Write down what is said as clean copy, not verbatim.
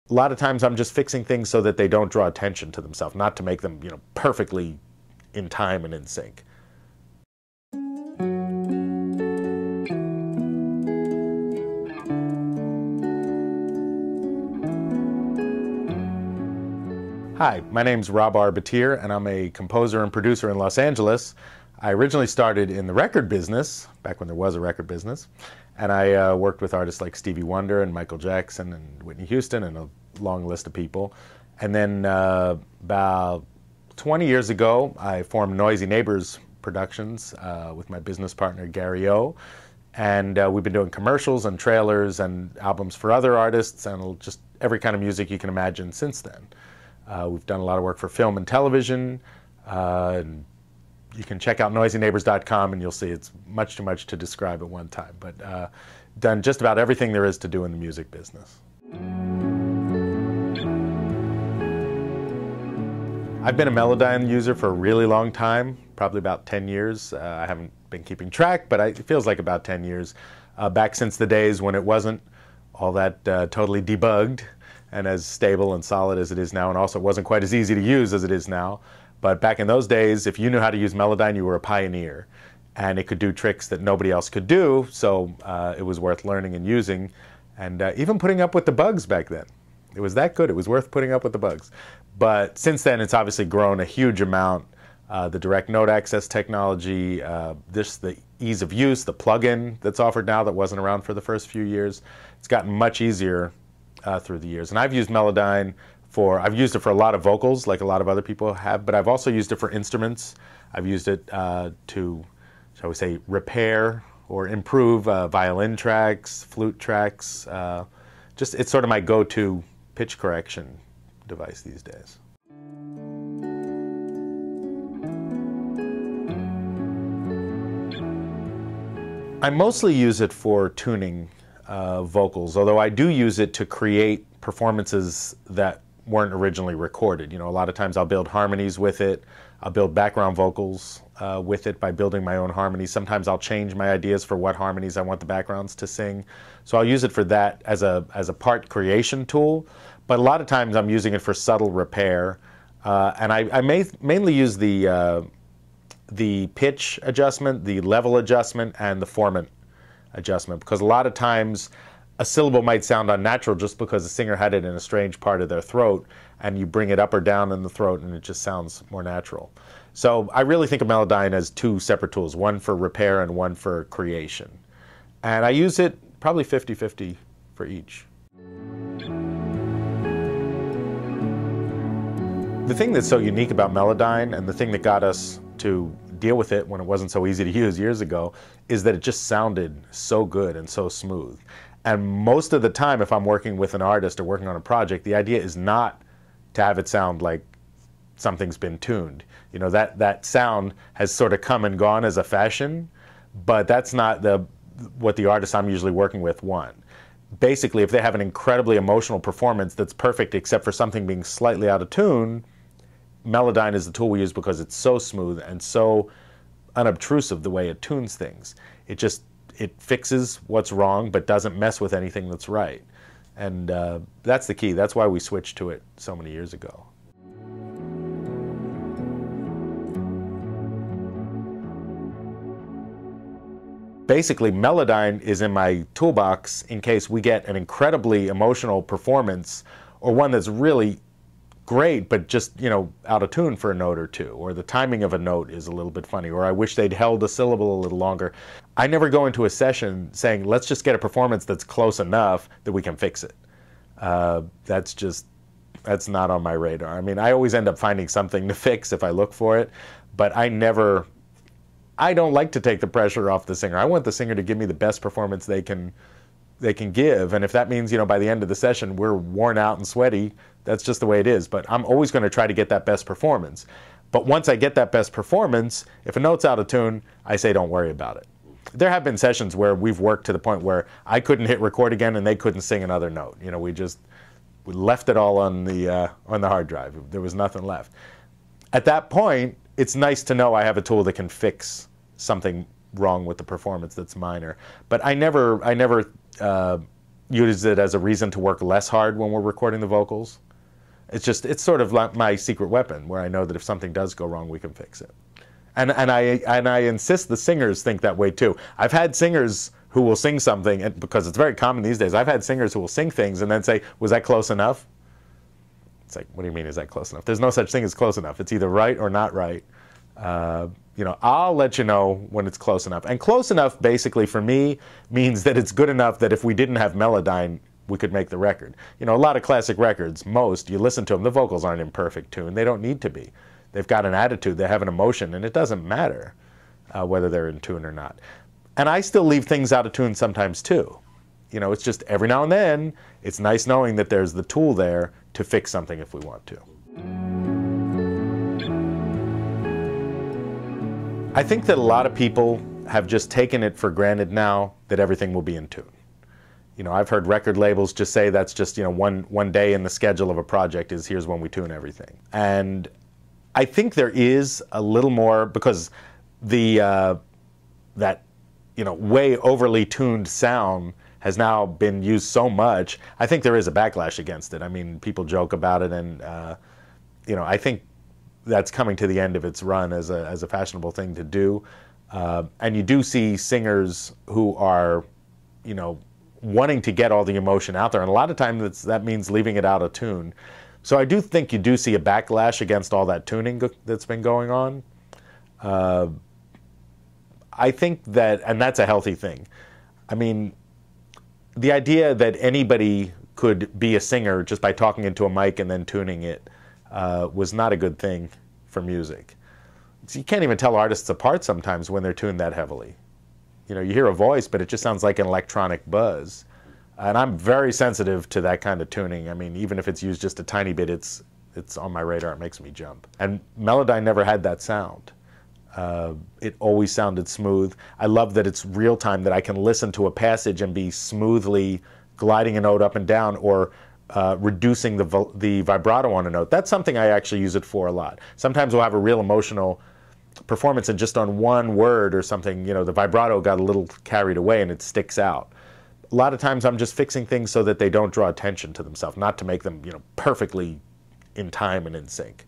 A lot of times I'm just fixing things so that they don't draw attention to themselves, not to make them, perfectly in time and in sync. Hi, my name's Rob Arbittier, and I'm a composer and producer in Los Angeles. I originally started in the record business, back when there was a record business, and I worked with artists like Stevie Wonder and Michael Jackson and Whitney Houston and a long list of people. And then about 20 years ago, I formed Noisy Neighbors Productions with my business partner, Gary O. And we've been doing commercials and trailers and albums for other artists and just every kind of music you can imagine since then. We've done a lot of work for film and television. And you can check out noisyneighbors.com and you'll see it's much too much to describe at one time. But done just about everything there is to do in the music business. I've been a Melodyne user for a really long time, probably about 10 years. I haven't been keeping track, but it feels like about 10 years. Back since the days when it wasn't all that totally debugged and as stable and solid as it is now, and also it wasn't quite as easy to use as it is now. But back in those days, if you knew how to use Melodyne, you were a pioneer. And it could do tricks that nobody else could do, so it was worth learning and using. And even putting up with the bugs back then. It was that good, it was worth putting up with the bugs. But since then, it's obviously grown a huge amount. The direct note access technology, the ease of use, the plugin that's offered now that wasn't around for the first few years. It's gotten much easier through the years. And I've used Melodyne I've used it for a lot of vocals, like a lot of other people have, but I've also used it for instruments. I've used it to, shall we say, repair or improve violin tracks, flute tracks. It's sort of my go-to pitch correction device these days. I mostly use it for tuning vocals, although I do use it to create performances that weren't originally recorded. A lot of times I'll build harmonies with it. I'll build background vocals with it by building my own harmonies. Sometimes I'll change my ideas for what harmonies I want the backgrounds to sing. So I'll use it for that as a part creation tool. But a lot of times I'm using it for subtle repair. And I mainly use the pitch adjustment, the level adjustment, and the formant adjustment, because a lot of times a syllable might sound unnatural just because the singer had it in a strange part of their throat, and you bring it up or down in the throat and it just sounds more natural. So I really think of Melodyne as two separate tools, one for repair and one for creation. And I use it probably 50-50 for each. The thing that's so unique about Melodyne, and the thing that got us to deal with it when it wasn't so easy to use years ago, is that it just sounded so good and so smooth. And most of the time, if I'm working with an artist or working on a project, the idea is not to have it sound like something's been tuned. That sound has sort of come and gone as a fashion, but that's not what the artists I'm usually working with want. Basically, if they have an incredibly emotional performance that's perfect except for something being slightly out of tune, Melodyne is the tool we use because it's so smooth and so unobtrusive the way it tunes things. It fixes what's wrong, but doesn't mess with anything that's right. And that's the key. That's why we switched to it so many years ago. Basically, Melodyne is in my toolbox in case we get an incredibly emotional performance, or one that's really great, but just, out of tune for a note or two, or the timing of a note is a little bit funny, or I wish they'd held a syllable a little longer. I never go into a session saying, let's just get a performance that's close enough that we can fix it. That's not on my radar. I mean, I always end up finding something to fix if I look for it, but I don't like to take the pressure off the singer. I want the singer to give me the best performance they can give, and if that means, by the end of the session we're worn out and sweaty, that's just the way it is. But I'm always going to try to get that best performance. But once I get that best performance, if a note's out of tune, I say don't worry about it. There have been sessions where we've worked to the point where I couldn't hit record again and they couldn't sing another note. We left it all on the hard drive. There was nothing left. At that point, it's nice to know I have a tool that can fix something wrong with the performance that's minor. But I never use it as a reason to work less hard when we're recording the vocals. It's sort of like my secret weapon, where I know that if something does go wrong, we can fix it. And I insist the singers think that way too. I've had singers who will sing something, and because it's very common these days, I've had singers who will sing things and then say, was that close enough? It's like, what do you mean, is that close enough? There's no such thing as close enough. It's either right or not right. You know, I'll let you know when it's close enough. And close enough, basically, for me, means that it's good enough that if we didn't have Melodyne, we could make the record. You know, a lot of classic records, most, you listen to them, the vocals aren't in perfect tune. They don't need to be. They've got an attitude, they have an emotion, and it doesn't matter whether they're in tune or not. And I still leave things out of tune sometimes too. You know, it's just every now and then, it's nice knowing that there's the tool there to fix something if we want to. I think that a lot of people have just taken it for granted now that everything will be in tune. You know, I've heard record labels just say that's just, you know, one day in the schedule of a project is here's when we tune everything. And I think there is a little more, because the that, you know, way overly tuned sound has now been used so much. I think there is a backlash against it. I mean, people joke about it, and you know, I think that's coming to the end of its run as a fashionable thing to do. And you do see singers who are, you know, wanting to get all the emotion out there, and a lot of times that means leaving it out of tune. So I do think you do see a backlash against all that tuning that's been going on. I think that, and that's a healthy thing. I mean, the idea that anybody could be a singer just by talking into a mic and then tuning it was not a good thing for music. So you can't even tell artists apart sometimes when they're tuned that heavily. You know, you hear a voice, but it just sounds like an electronic buzz. And I'm very sensitive to that kind of tuning. I mean, even if it's used just a tiny bit, it's on my radar. It makes me jump. And Melodyne never had that sound. It always sounded smooth. I love that it's real time, that I can listen to a passage and be smoothly gliding a note up and down, or reducing the vibrato on a note. That's something I actually use it for a lot. Sometimes we'll have a real emotional performance, and just on one word or something, you know, the vibrato got a little carried away and it sticks out. A lot of times I'm just fixing things so that they don't draw attention to themselves, not to make them, you know, perfectly in time and in sync.